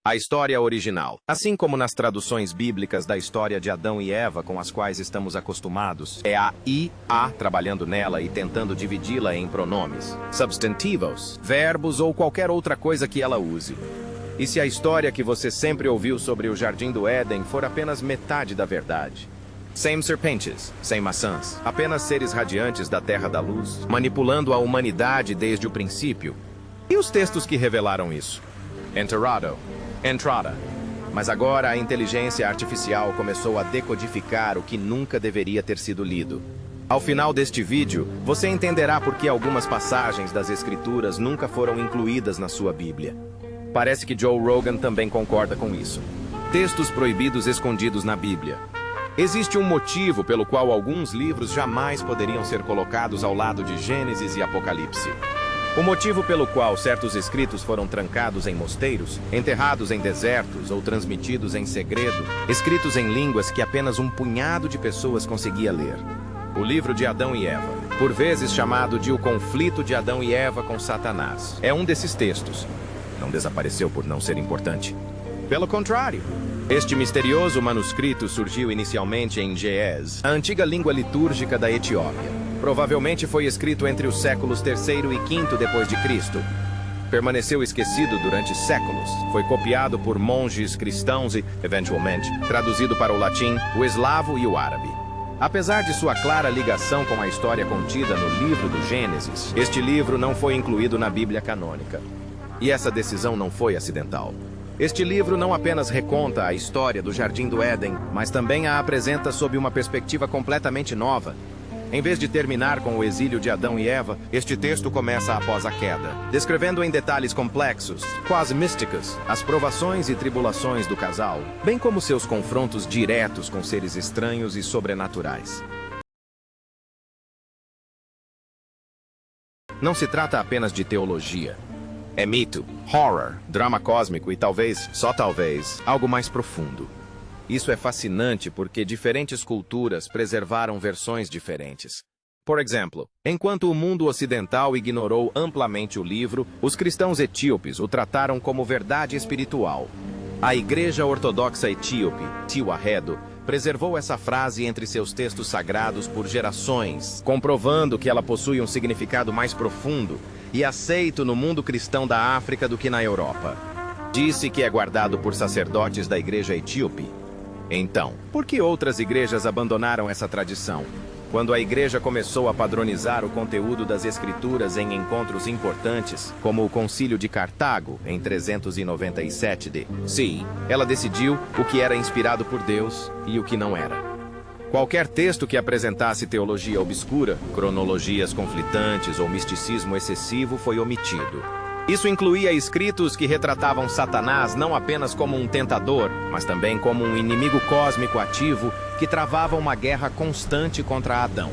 A história original. Assim como nas traduções bíblicas da história de Adão e Eva com as quais estamos acostumados, é a IA trabalhando nela e tentando dividi-la em pronomes, substantivos, verbos ou qualquer outra coisa que ela use. E se a história que você sempre ouviu sobre o Jardim do Éden for apenas metade da verdade? Sem serpentes, sem maçãs, apenas seres radiantes da terra da luz, manipulando a humanidade desde o princípio. E os textos que revelaram isso? Enterrado. Entrada. Mas agora a inteligência artificial começou a decodificar o que nunca deveria ter sido lido. Ao final deste vídeo, você entenderá por que algumas passagens das Escrituras nunca foram incluídas na sua Bíblia. Parece que Joe Rogan também concorda com isso. Textos proibidos escondidos na Bíblia. Existe um motivo pelo qual alguns livros jamais poderiam ser colocados ao lado de Gênesis e Apocalipse. O motivo pelo qual certos escritos foram trancados em mosteiros, enterrados em desertos ou transmitidos em segredo, escritos em línguas que apenas um punhado de pessoas conseguia ler. O livro de Adão e Eva, por vezes chamado de O Conflito de Adão e Eva com Satanás, é um desses textos. Não desapareceu por não ser importante. Pelo contrário, este misterioso manuscrito surgiu inicialmente em Ge'ez, a antiga língua litúrgica da Etiópia. Provavelmente foi escrito entre os séculos III e V depois de Cristo. Permaneceu esquecido durante séculos. Foi copiado por monges cristãos e, eventualmente, traduzido para o latim, o eslavo e o árabe. Apesar de sua clara ligação com a história contida no livro do Gênesis, este livro não foi incluído na Bíblia canônica. E essa decisão não foi acidental. Este livro não apenas reconta a história do Jardim do Éden, mas também a apresenta sob uma perspectiva completamente nova. Em vez de terminar com o exílio de Adão e Eva, este texto começa após a queda, descrevendo em detalhes complexos, quase místicos, as provações e tribulações do casal, bem como seus confrontos diretos com seres estranhos e sobrenaturais. Não se trata apenas de teologia. É mito, horror, drama cósmico e talvez, só talvez, algo mais profundo. Isso é fascinante porque diferentes culturas preservaram versões diferentes. Por exemplo, enquanto o mundo ocidental ignorou amplamente o livro, os cristãos etíopes o trataram como verdade espiritual. A Igreja Ortodoxa Etíope, Tewahedo, preservou essa frase entre seus textos sagrados por gerações, comprovando que ela possui um significado mais profundo e aceito no mundo cristão da África do que na Europa. Disse que é guardado por sacerdotes da Igreja Etíope. Então, por que outras igrejas abandonaram essa tradição? Quando a igreja começou a padronizar o conteúdo das escrituras em encontros importantes, como o Concílio de Cartago, em 397 d.C., ela decidiu o que era inspirado por Deus e o que não era. Qualquer texto que apresentasse teologia obscura, cronologias conflitantes ou misticismo excessivo foi omitido. Isso incluía escritos que retratavam Satanás não apenas como um tentador, mas também como um inimigo cósmico ativo que travava uma guerra constante contra Adão.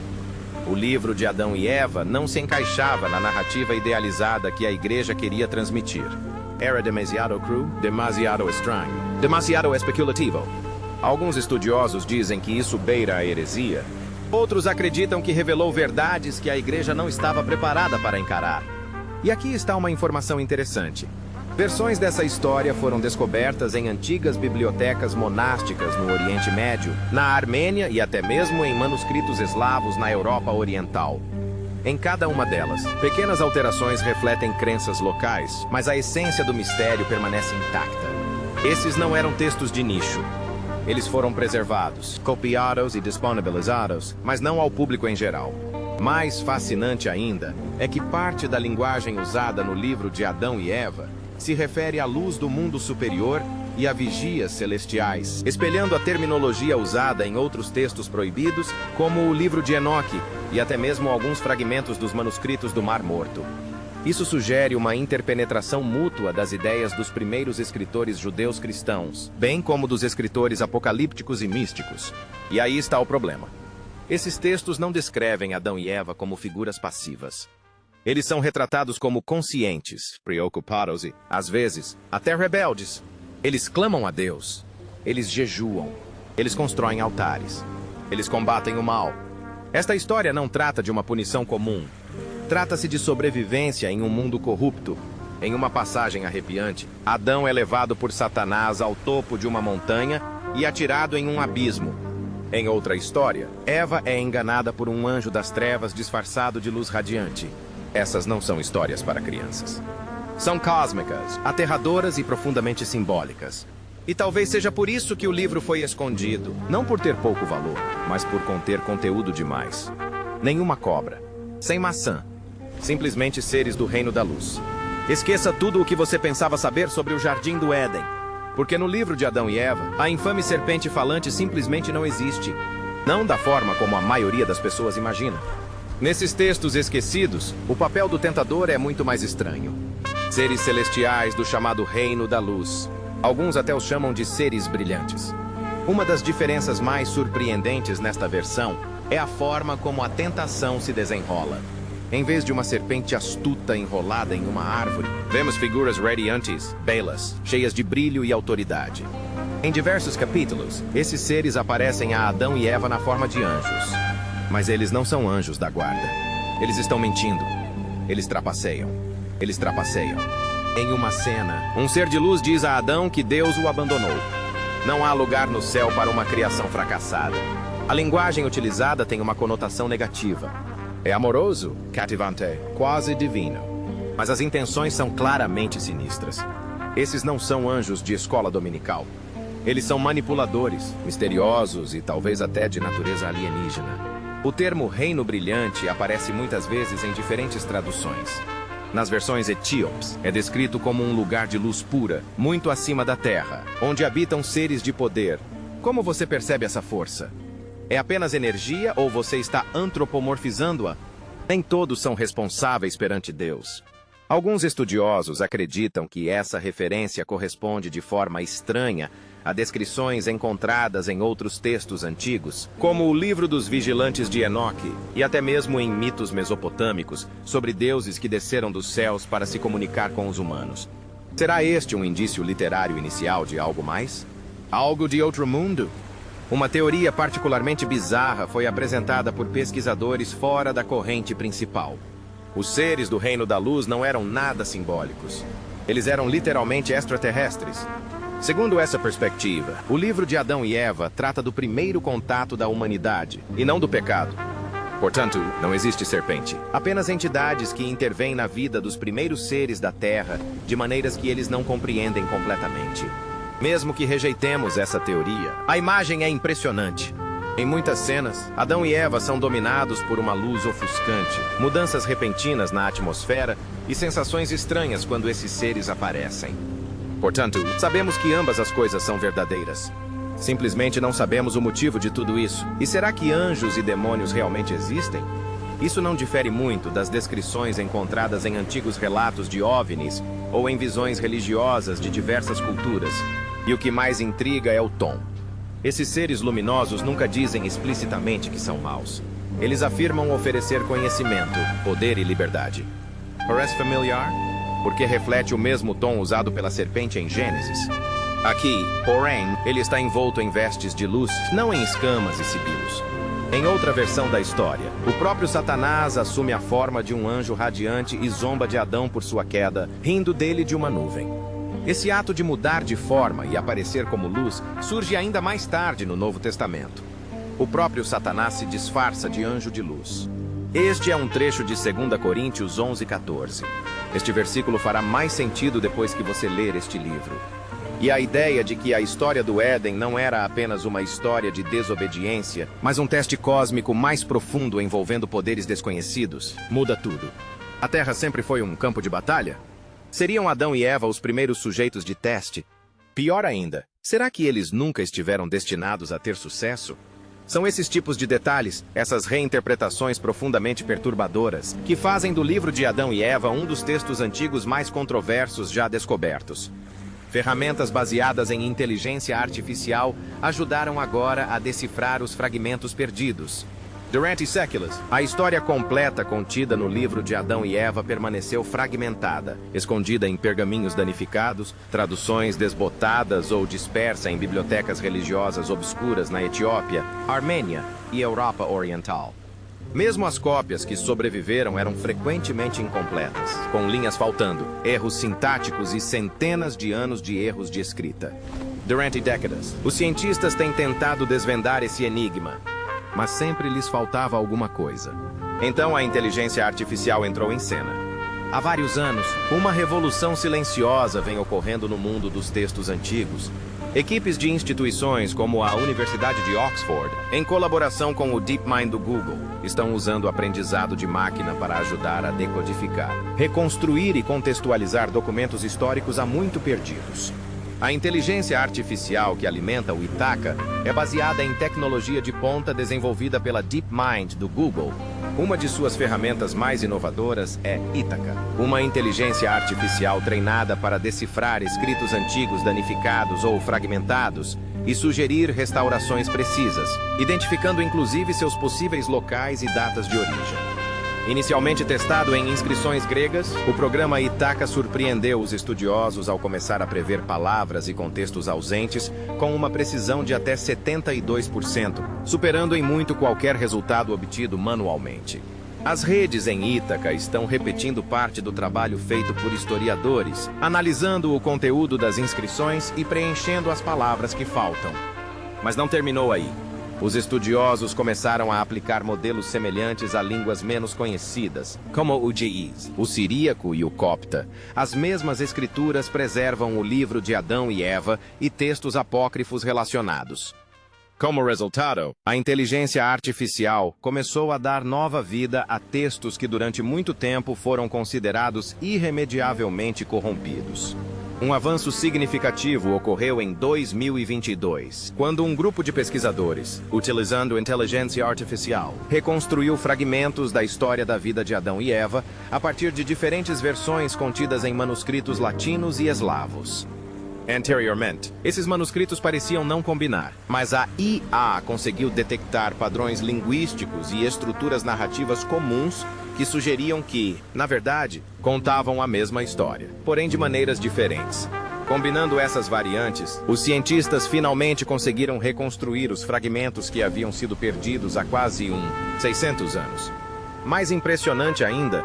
O livro de Adão e Eva não se encaixava na narrativa idealizada que a igreja queria transmitir. Era demasiado cru, demasiado estranho, demasiado especulativo. Alguns estudiosos dizem que isso beira a heresia. Outros acreditam que revelou verdades que a igreja não estava preparada para encarar. E aqui está uma informação interessante. Versões dessa história foram descobertas em antigas bibliotecas monásticas no Oriente Médio, na Armênia e até mesmo em manuscritos eslavos na Europa Oriental. Em cada uma delas, pequenas alterações refletem crenças locais, mas a essência do mistério permanece intacta. Esses não eram textos de nicho. Eles foram preservados, copiados e disponibilizados, mas não ao público em geral. Mais fascinante ainda é que parte da linguagem usada no livro de Adão e Eva se refere à luz do mundo superior e a vigias celestiais, espelhando a terminologia usada em outros textos proibidos, como o livro de Enoque e até mesmo alguns fragmentos dos manuscritos do Mar Morto. Isso sugere uma interpenetração mútua das ideias dos primeiros escritores judeus cristãos, bem como dos escritores apocalípticos e místicos. E aí está o problema. Esses textos não descrevem Adão e Eva como figuras passivas. Eles são retratados como conscientes, preocupados e, às vezes, até rebeldes. Eles clamam a Deus. Eles jejuam. Eles constroem altares. Eles combatem o mal. Esta história não trata de uma punição comum. Trata-se de sobrevivência em um mundo corrupto. Em uma passagem arrepiante, Adão é levado por Satanás ao topo de uma montanha e atirado em um abismo. Em outra história, Eva é enganada por um anjo das trevas disfarçado de luz radiante. Essas não são histórias para crianças. São cósmicas, aterradoras e profundamente simbólicas. E talvez seja por isso que o livro foi escondido, não por ter pouco valor, mas por conter conteúdo demais. Nenhuma cobra, sem maçã, simplesmente seres do reino da luz. Esqueça tudo o que você pensava saber sobre o Jardim do Éden. Porque no livro de Adão e Eva, a infame serpente falante simplesmente não existe. Não da forma como a maioria das pessoas imagina. Nesses textos esquecidos, o papel do tentador é muito mais estranho. Seres celestiais do chamado Reino da Luz. Alguns até os chamam de seres brilhantes. Uma das diferenças mais surpreendentes nesta versão é a forma como a tentação se desenrola. Em vez de uma serpente astuta enrolada em uma árvore, vemos figuras radiantes, belas, cheias de brilho e autoridade. Em diversos capítulos, esses seres aparecem a Adão e Eva na forma de anjos. Mas eles não são anjos da guarda. Eles estão mentindo. Eles trapaceiam. Eles trapaceiam. Em uma cena, um ser de luz diz a Adão que Deus o abandonou. Não há lugar no céu para uma criação fracassada. A linguagem utilizada tem uma conotação negativa. É amoroso, cativante, quase divino. Mas as intenções são claramente sinistras. Esses não são anjos de escola dominical. Eles são manipuladores, misteriosos e talvez até de natureza alienígena. O termo reino brilhante aparece muitas vezes em diferentes traduções. Nas versões etíopes, é descrito como um lugar de luz pura, muito acima da terra, onde habitam seres de poder. Como você percebe essa força? É apenas energia ou você está antropomorfizando-a? Nem todos são responsáveis perante Deus. Alguns estudiosos acreditam que essa referência corresponde de forma estranha a descrições encontradas em outros textos antigos, como o livro dos vigilantes de Enoque, e até mesmo em mitos mesopotâmicos sobre deuses que desceram dos céus para se comunicar com os humanos. Será este um indício literário inicial de algo mais? Algo de outro mundo? Uma teoria particularmente bizarra foi apresentada por pesquisadores fora da corrente principal. Os seres do Reino da Luz não eram nada simbólicos. Eles eram literalmente extraterrestres. Segundo essa perspectiva, o livro de Adão e Eva trata do primeiro contato da humanidade, e não do pecado. Portanto, não existe serpente. Apenas entidades que intervêm na vida dos primeiros seres da Terra de maneiras que eles não compreendem completamente. Mesmo que rejeitemos essa teoria, a imagem é impressionante. Em muitas cenas, Adão e Eva são dominados por uma luz ofuscante, mudanças repentinas na atmosfera e sensações estranhas quando esses seres aparecem. Portanto, sabemos que ambas as coisas são verdadeiras. Simplesmente não sabemos o motivo de tudo isso. E será que anjos e demônios realmente existem? Isso não difere muito das descrições encontradas em antigos relatos de OVNIs ou em visões religiosas de diversas culturas. E o que mais intriga é o tom. Esses seres luminosos nunca dizem explicitamente que são maus. Eles afirmam oferecer conhecimento, poder e liberdade. Parece familiar? Porque reflete o mesmo tom usado pela serpente em Gênesis. Aqui, porém, ele está envolto em vestes de luz, não em escamas e sibilos. Em outra versão da história, o próprio Satanás assume a forma de um anjo radiante e zomba de Adão por sua queda, rindo dele de uma nuvem. Esse ato de mudar de forma e aparecer como luz surge ainda mais tarde no Novo Testamento. O próprio Satanás se disfarça de anjo de luz. Este é um trecho de 2 Coríntios 11:14. Este versículo fará mais sentido depois que você ler este livro. E a ideia de que a história do Éden não era apenas uma história de desobediência, mas um teste cósmico mais profundo envolvendo poderes desconhecidos, muda tudo. A Terra sempre foi um campo de batalha? Seriam Adão e Eva os primeiros sujeitos de teste? Pior ainda, será que eles nunca estiveram destinados a ter sucesso? São esses tipos de detalhes, essas reinterpretações profundamente perturbadoras, que fazem do livro de Adão e Eva um dos textos antigos mais controversos já descobertos. Ferramentas baseadas em inteligência artificial ajudaram agora a decifrar os fragmentos perdidos. Durante séculos, a história completa contida no livro de Adão e Eva permaneceu fragmentada, escondida em pergaminhos danificados, traduções desbotadas ou dispersa em bibliotecas religiosas obscuras na Etiópia, Armênia e Europa Oriental. Mesmo as cópias que sobreviveram eram frequentemente incompletas, com linhas faltando, erros sintáticos e centenas de anos de erros de escrita. Durante décadas, os cientistas têm tentado desvendar esse enigma, mas sempre lhes faltava alguma coisa. Então a inteligência artificial entrou em cena. Há vários anos, uma revolução silenciosa vem ocorrendo no mundo dos textos antigos. Equipes de instituições como a Universidade de Oxford, em colaboração com o DeepMind do Google, estão usando o aprendizado de máquina para ajudar a decodificar, reconstruir e contextualizar documentos históricos há muito perdidos. A inteligência artificial que alimenta o Ithaka é baseada em tecnologia de ponta desenvolvida pela DeepMind do Google. Uma de suas ferramentas mais inovadoras é Ithaka, uma inteligência artificial treinada para decifrar escritos antigos danificados ou fragmentados e sugerir restaurações precisas, identificando inclusive seus possíveis locais e datas de origem. Inicialmente testado em inscrições gregas, o programa Ithaka surpreendeu os estudiosos ao começar a prever palavras e contextos ausentes com uma precisão de até 72%, superando em muito qualquer resultado obtido manualmente. As redes em Ithaka estão repetindo parte do trabalho feito por historiadores, analisando o conteúdo das inscrições e preenchendo as palavras que faltam. Mas não terminou aí. Os estudiosos começaram a aplicar modelos semelhantes a línguas menos conhecidas, como o Ge'ez, o siríaco e o copta. As mesmas escrituras preservam o livro de Adão e Eva e textos apócrifos relacionados. Como resultado, a inteligência artificial começou a dar nova vida a textos que durante muito tempo foram considerados irremediavelmente corrompidos. Um avanço significativo ocorreu em 2022, quando um grupo de pesquisadores, utilizando inteligência artificial, reconstruiu fragmentos da história da vida de Adão e Eva a partir de diferentes versões contidas em manuscritos latinos e eslavos. Anteriormente, esses manuscritos pareciam não combinar, mas a IA conseguiu detectar padrões linguísticos e estruturas narrativas comuns que sugeriam que, na verdade, contavam a mesma história, porém de maneiras diferentes. Combinando essas variantes, os cientistas finalmente conseguiram reconstruir os fragmentos que haviam sido perdidos há quase 600 anos. Mais impressionante ainda,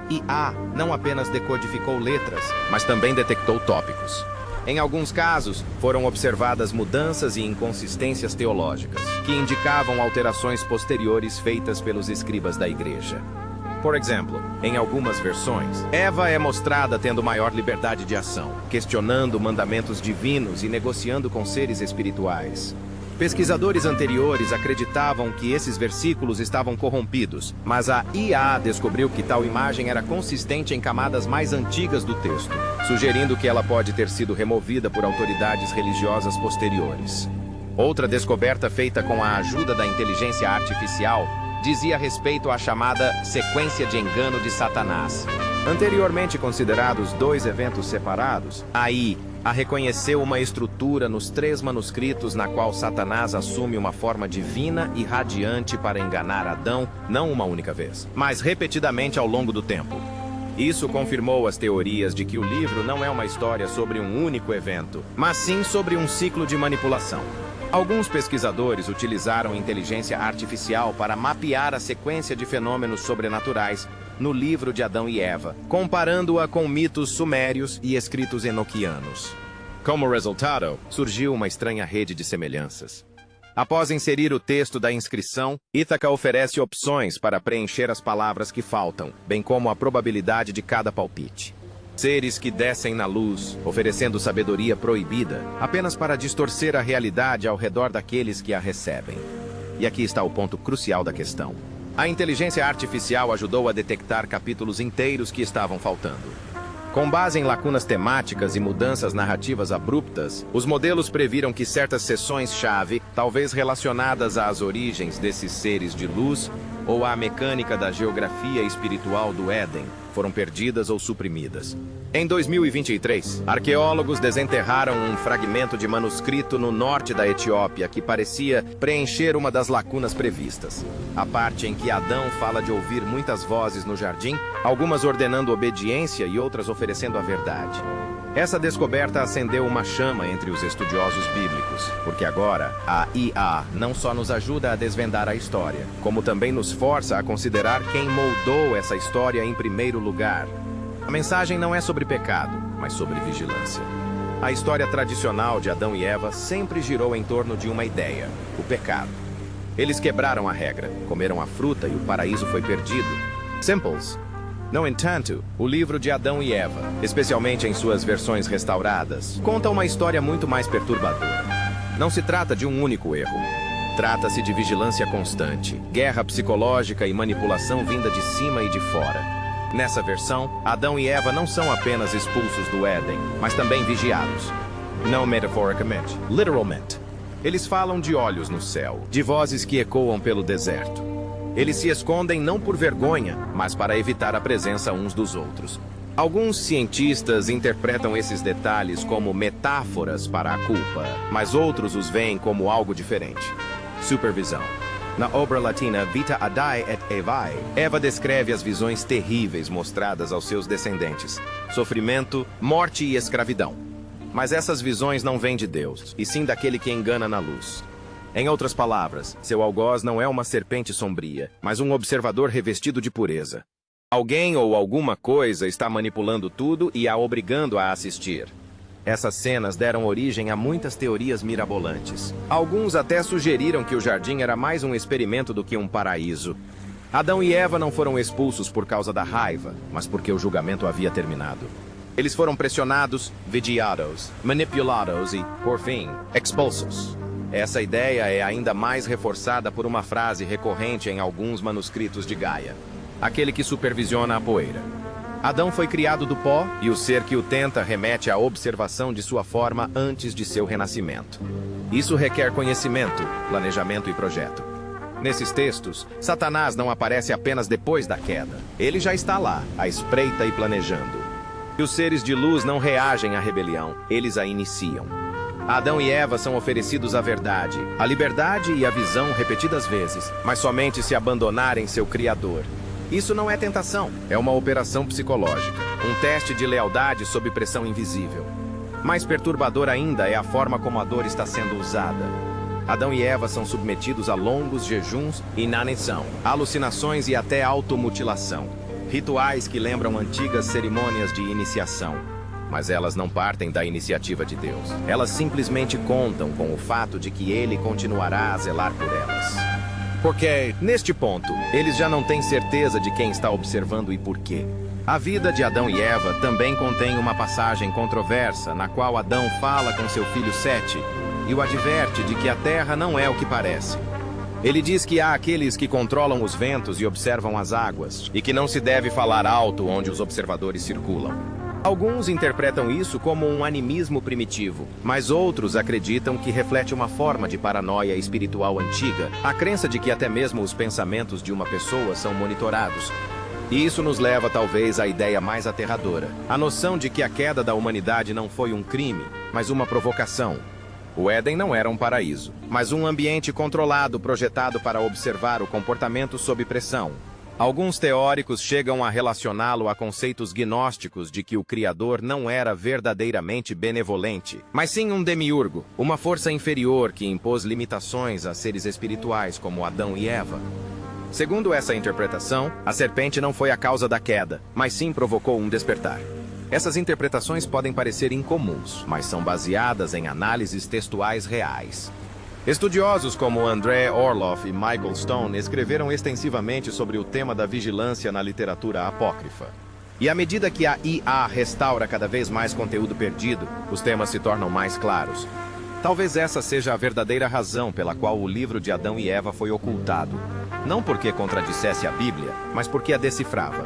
IA não apenas decodificou letras, mas também detectou tópicos. Em alguns casos, foram observadas mudanças e inconsistências teológicas, que indicavam alterações posteriores feitas pelos escribas da igreja. Por exemplo, em algumas versões, Eva é mostrada tendo maior liberdade de ação, questionando mandamentos divinos e negociando com seres espirituais. Pesquisadores anteriores acreditavam que esses versículos estavam corrompidos, mas a IA descobriu que tal imagem era consistente em camadas mais antigas do texto, sugerindo que ela pode ter sido removida por autoridades religiosas posteriores. Outra descoberta feita com a ajuda da inteligência artificial dizia respeito à chamada sequência de engano de Satanás. Anteriormente considerados dois eventos separados, a IA reconheceu uma estrutura nos 3 manuscritos na qual Satanás assume uma forma divina e radiante para enganar Adão, não uma única vez, mas repetidamente ao longo do tempo. Isso confirmou as teorias de que o livro não é uma história sobre um único evento, mas sim sobre um ciclo de manipulação. Alguns pesquisadores utilizaram inteligência artificial para mapear a sequência de fenômenos sobrenaturais no livro de Adão e Eva, comparando-a com mitos sumérios e escritos enoquianos. Como resultado, surgiu uma estranha rede de semelhanças. Após inserir o texto da inscrição, Ithaka oferece opções para preencher as palavras que faltam, bem como a probabilidade de cada palpite. Seres que descem na luz, oferecendo sabedoria proibida, apenas para distorcer a realidade ao redor daqueles que a recebem. E aqui está o ponto crucial da questão. A inteligência artificial ajudou a detectar capítulos inteiros que estavam faltando. Com base em lacunas temáticas e mudanças narrativas abruptas, os modelos previram que certas seções-chave, talvez relacionadas às origens desses seres de luz ou à mecânica da geografia espiritual do Éden, foram perdidas ou suprimidas. Em 2023, arqueólogos desenterraram um fragmento de manuscrito no norte da Etiópia que parecia preencher uma das lacunas previstas. A parte em que Adão fala de ouvir muitas vozes no jardim, algumas ordenando obediência e outras oferecendo a verdade. Essa descoberta acendeu uma chama entre os estudiosos bíblicos, porque agora a IA não só nos ajuda a desvendar a história, como também nos força a considerar quem moldou essa história em primeiro lugar. A mensagem não é sobre pecado, mas sobre vigilância. A história tradicional de Adão e Eva sempre girou em torno de uma ideia: o pecado. Eles quebraram a regra, comeram a fruta e o paraíso foi perdido. Simples. No entanto, o livro de Adão e Eva, especialmente em suas versões restauradas, conta uma história muito mais perturbadora. Não se trata de um único erro. Trata-se de vigilância constante, guerra psicológica e manipulação vinda de cima e de fora. Nessa versão, Adão e Eva não são apenas expulsos do Éden, mas também vigiados. Não metaforicamente, literalmente. Eles falam de olhos no céu, de vozes que ecoam pelo deserto. Eles se escondem não por vergonha, mas para evitar a presença uns dos outros. Alguns cientistas interpretam esses detalhes como metáforas para a culpa, mas outros os veem como algo diferente. Supervisão. Na obra latina Vita Adai et Evae, Eva descreve as visões terríveis mostradas aos seus descendentes: sofrimento, morte e escravidão. Mas essas visões não vêm de Deus, e sim daquele que engana na luz. Em outras palavras, seu algoz não é uma serpente sombria, mas um observador revestido de pureza. Alguém ou alguma coisa está manipulando tudo e a obrigando a assistir. Essas cenas deram origem a muitas teorias mirabolantes. Alguns até sugeriram que o jardim era mais um experimento do que um paraíso. Adão e Eva não foram expulsos por causa da raiva, mas porque o julgamento havia terminado. Eles foram pressionados, vigiados, manipulados e, por fim, expulsos. Essa ideia é ainda mais reforçada por uma frase recorrente em alguns manuscritos de Gaia: aquele que supervisiona a poeira. Adão foi criado do pó e o ser que o tenta remete à observação de sua forma antes de seu renascimento. Isso requer conhecimento, planejamento e projeto. Nesses textos, Satanás não aparece apenas depois da queda. Ele já está lá, à espreita e planejando. E os seres de luz não reagem à rebelião, eles a iniciam. Adão e Eva são oferecidos a verdade, a liberdade e a visão repetidas vezes, mas somente se abandonarem seu Criador. Isso não é tentação, é uma operação psicológica, um teste de lealdade sob pressão invisível. Mais perturbador ainda é a forma como a dor está sendo usada. Adão e Eva são submetidos a longos jejuns, inanição, alucinações e até automutilação. Rituais que lembram antigas cerimônias de iniciação. Mas elas não partem da iniciativa de Deus. Elas simplesmente contam com o fato de que Ele continuará a zelar por elas. Porque, neste ponto, eles já não têm certeza de quem está observando e por quê. A vida de Adão e Eva também contém uma passagem controversa na qual Adão fala com seu filho Sete e o adverte de que a terra não é o que parece. Ele diz que há aqueles que controlam os ventos e observam as águas, e que não se deve falar alto onde os observadores circulam. Alguns interpretam isso como um animismo primitivo, mas outros acreditam que reflete uma forma de paranoia espiritual antiga, a crença de que até mesmo os pensamentos de uma pessoa são monitorados. E isso nos leva talvez à ideia mais aterradora, a noção de que a queda da humanidade não foi um crime, mas uma provocação. O Éden não era um paraíso, mas um ambiente controlado projetado para observar o comportamento sob pressão. Alguns teóricos chegam a relacioná-lo a conceitos gnósticos de que o Criador não era verdadeiramente benevolente, mas sim um demiurgo, uma força inferior que impôs limitações a seres espirituais como Adão e Eva. Segundo essa interpretação, a serpente não foi a causa da queda, mas sim provocou um despertar. Essas interpretações podem parecer incomuns, mas são baseadas em análises textuais reais. Estudiosos como André Orloff e Michael Stone escreveram extensivamente sobre o tema da vigilância na literatura apócrifa. E à medida que a IA restaura cada vez mais conteúdo perdido, os temas se tornam mais claros. Talvez essa seja a verdadeira razão pela qual o livro de Adão e Eva foi ocultado. Não porque contradissesse a Bíblia, mas porque a decifrava.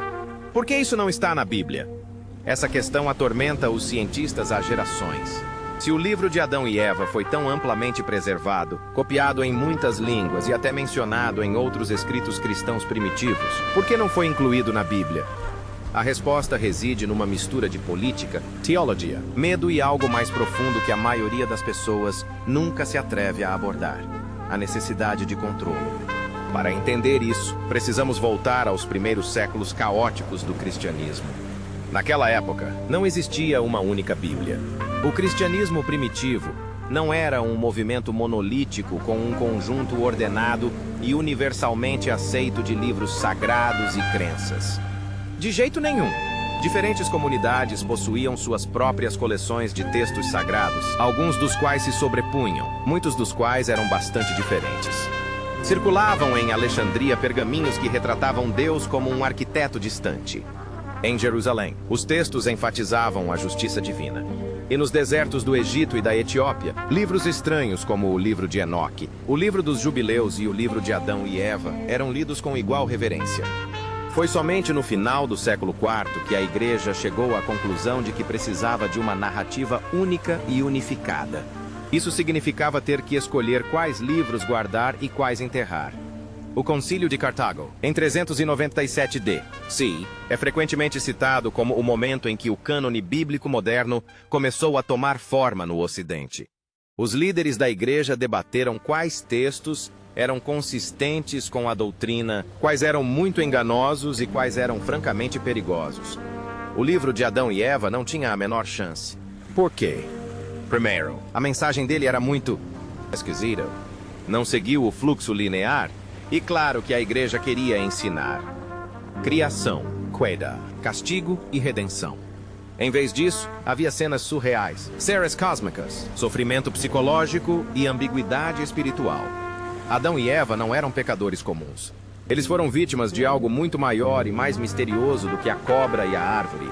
Por que isso não está na Bíblia? Essa questão atormenta os cientistas há gerações. Se o livro de Adão e Eva foi tão amplamente preservado, copiado em muitas línguas e até mencionado em outros escritos cristãos primitivos, por que não foi incluído na Bíblia? A resposta reside numa mistura de política, teologia, medo e algo mais profundo que a maioria das pessoas nunca se atreve a abordar: a necessidade de controle. Para entender isso, precisamos voltar aos primeiros séculos caóticos do cristianismo. Naquela época, não existia uma única Bíblia. O cristianismo primitivo não era um movimento monolítico com um conjunto ordenado e universalmente aceito de livros sagrados e crenças. De jeito nenhum. Diferentes comunidades possuíam suas próprias coleções de textos sagrados, alguns dos quais se sobrepunham, muitos dos quais eram bastante diferentes. Circulavam em Alexandria pergaminhos que retratavam Deus como um arquiteto distante. Em Jerusalém, os textos enfatizavam a justiça divina. E nos desertos do Egito e da Etiópia, livros estranhos como o livro de Enoque, o livro dos Jubileus e o livro de Adão e Eva eram lidos com igual reverência. Foi somente no final do século IV que a Igreja chegou à conclusão de que precisava de uma narrativa única e unificada. Isso significava ter que escolher quais livros guardar e quais enterrar. O Concílio de Cartago, em 397 d.C., é frequentemente citado como o momento em que o cânone bíblico moderno começou a tomar forma no Ocidente. Os líderes da Igreja debateram quais textos eram consistentes com a doutrina, quais eram muito enganosos e quais eram francamente perigosos. O livro de Adão e Eva não tinha a menor chance. Por quê? Primeiro, a mensagem dele era muito esquisita. Não seguiu o fluxo linear. E claro que a Igreja queria ensinar criação, queda, castigo e redenção. Em vez disso, havia cenas surreais, séries cósmicas, sofrimento psicológico e ambiguidade espiritual. Adão e Eva não eram pecadores comuns. Eles foram vítimas de algo muito maior e mais misterioso do que a cobra e a árvore.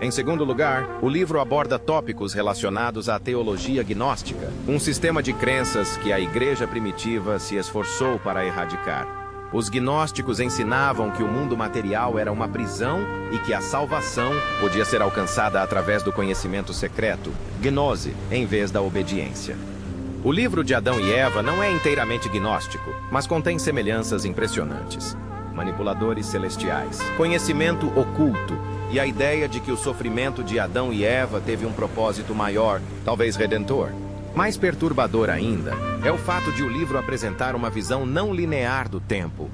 Em segundo lugar, o livro aborda tópicos relacionados à teologia gnóstica, um sistema de crenças que a Igreja primitiva se esforçou para erradicar. Os gnósticos ensinavam que o mundo material era uma prisão e que a salvação podia ser alcançada através do conhecimento secreto, gnose, em vez da obediência. O livro de Adão e Eva não é inteiramente gnóstico, mas contém semelhanças impressionantes. Manipuladores celestiais, conhecimento oculto e a ideia de que o sofrimento de Adão e Eva teve um propósito maior, talvez redentor. Mais perturbador ainda é o fato de o livro apresentar uma visão não linear do tempo.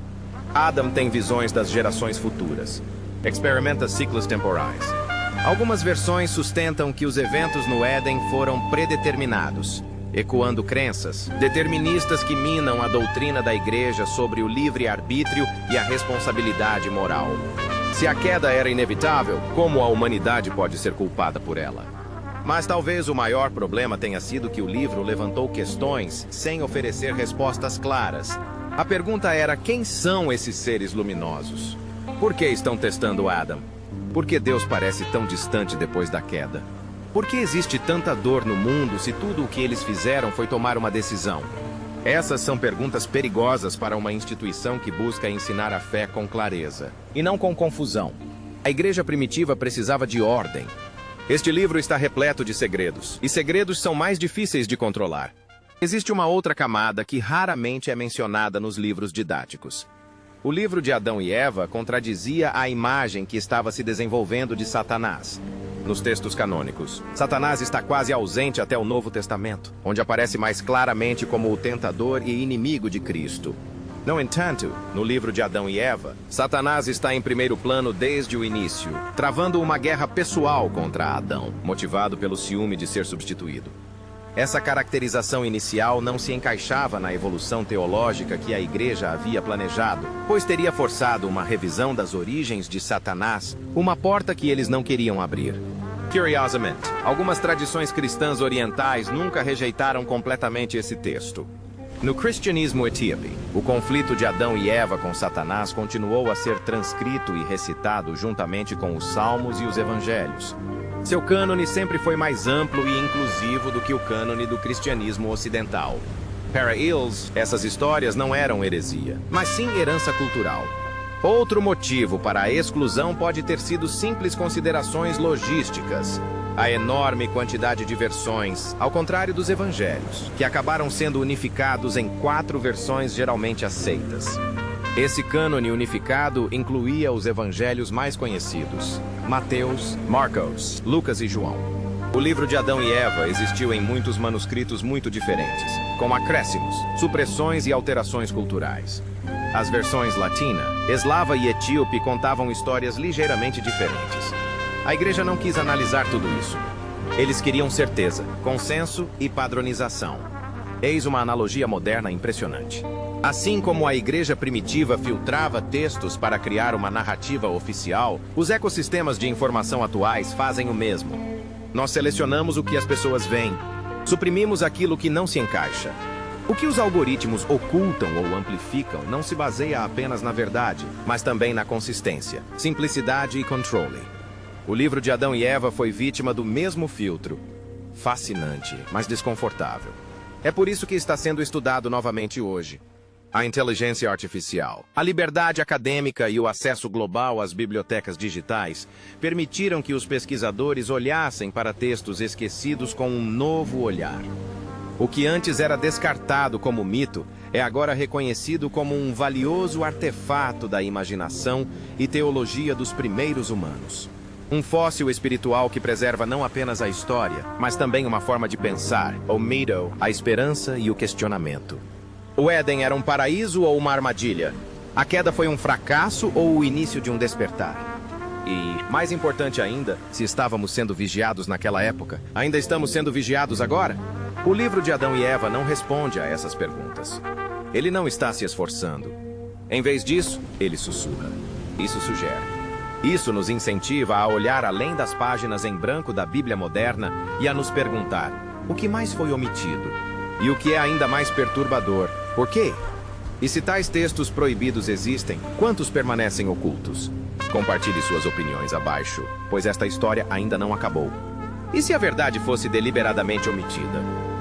Adam tem visões das gerações futuras. Experimenta ciclos temporais. Algumas versões sustentam que os eventos no Éden foram predeterminados, ecoando crenças deterministas que minam a doutrina da Igreja sobre o livre-arbítrio e a responsabilidade moral. Se a queda era inevitável, como a humanidade pode ser culpada por ela? Mas talvez o maior problema tenha sido que o livro levantou questões sem oferecer respostas claras. A pergunta era: quem são esses seres luminosos? Por que estão testando Adam? Por que Deus parece tão distante depois da queda? Por que existe tanta dor no mundo se tudo o que eles fizeram foi tomar uma decisão? Essas são perguntas perigosas para uma instituição que busca ensinar a fé com clareza, e não com confusão. A Igreja primitiva precisava de ordem. Este livro está repleto de segredos, e segredos são mais difíceis de controlar. Existe uma outra camada que raramente é mencionada nos livros didáticos. O livro de Adão e Eva contradizia a imagem que estava se desenvolvendo de Satanás. Nos textos canônicos, Satanás está quase ausente até o Novo Testamento, onde aparece mais claramente como o tentador e inimigo de Cristo. No entanto, no livro de Adão e Eva, Satanás está em primeiro plano desde o início, travando uma guerra pessoal contra Adão, motivado pelo ciúme de ser substituído. Essa caracterização inicial não se encaixava na evolução teológica que a Igreja havia planejado, pois teria forçado uma revisão das origens de Satanás, uma porta que eles não queriam abrir. Curiosamente, algumas tradições cristãs orientais nunca rejeitaram completamente esse texto. No cristianismo etíope, o conflito de Adão e Eva com Satanás continuou a ser transcrito e recitado juntamente com os Salmos e os Evangelhos. Seu cânone sempre foi mais amplo e inclusivo do que o cânone do cristianismo ocidental. Para eles, essas histórias não eram heresia, mas sim herança cultural. Outro motivo para a exclusão pode ter sido simples considerações logísticas. A enorme quantidade de versões, ao contrário dos evangelhos, que acabaram sendo unificados em 4 versões geralmente aceitas. Esse cânone unificado incluía os evangelhos mais conhecidos: Mateus, Marcos, Lucas e João. O livro de Adão e Eva existiu em muitos manuscritos muito diferentes, com acréscimos, supressões e alterações culturais. As versões latina, eslava e etíope contavam histórias ligeiramente diferentes. A igreja não quis analisar tudo isso. Eles queriam certeza, consenso e padronização. Eis uma analogia moderna impressionante. Assim como a igreja primitiva filtrava textos para criar uma narrativa oficial, os ecossistemas de informação atuais fazem o mesmo. Nós selecionamos o que as pessoas veem, suprimimos aquilo que não se encaixa. O que os algoritmos ocultam ou amplificam não se baseia apenas na verdade, mas também na consistência, simplicidade e controle. O livro de Adão e Eva foi vítima do mesmo filtro. Fascinante, mas desconfortável. É por isso que está sendo estudado novamente hoje. A inteligência artificial, a liberdade acadêmica e o acesso global às bibliotecas digitais permitiram que os pesquisadores olhassem para textos esquecidos com um novo olhar. O que antes era descartado como mito é agora reconhecido como um valioso artefato da imaginação e teologia dos primeiros humanos. Um fóssil espiritual que preserva não apenas a história, mas também uma forma de pensar, o mito, a esperança e o questionamento. O Éden era um paraíso ou uma armadilha? A queda foi um fracasso ou o início de um despertar? E, mais importante ainda, se estávamos sendo vigiados naquela época, ainda estamos sendo vigiados agora? O livro de Adão e Eva não responde a essas perguntas. Ele não está se esforçando. Em vez disso, ele sussurra. Isso sugere. Isso nos incentiva a olhar além das páginas em branco da Bíblia moderna e a nos perguntar: o que mais foi omitido? E o que é ainda mais perturbador, por quê? E se tais textos proibidos existem, quantos permanecem ocultos? Compartilhe suas opiniões abaixo, pois esta história ainda não acabou. E se a verdade fosse deliberadamente omitida?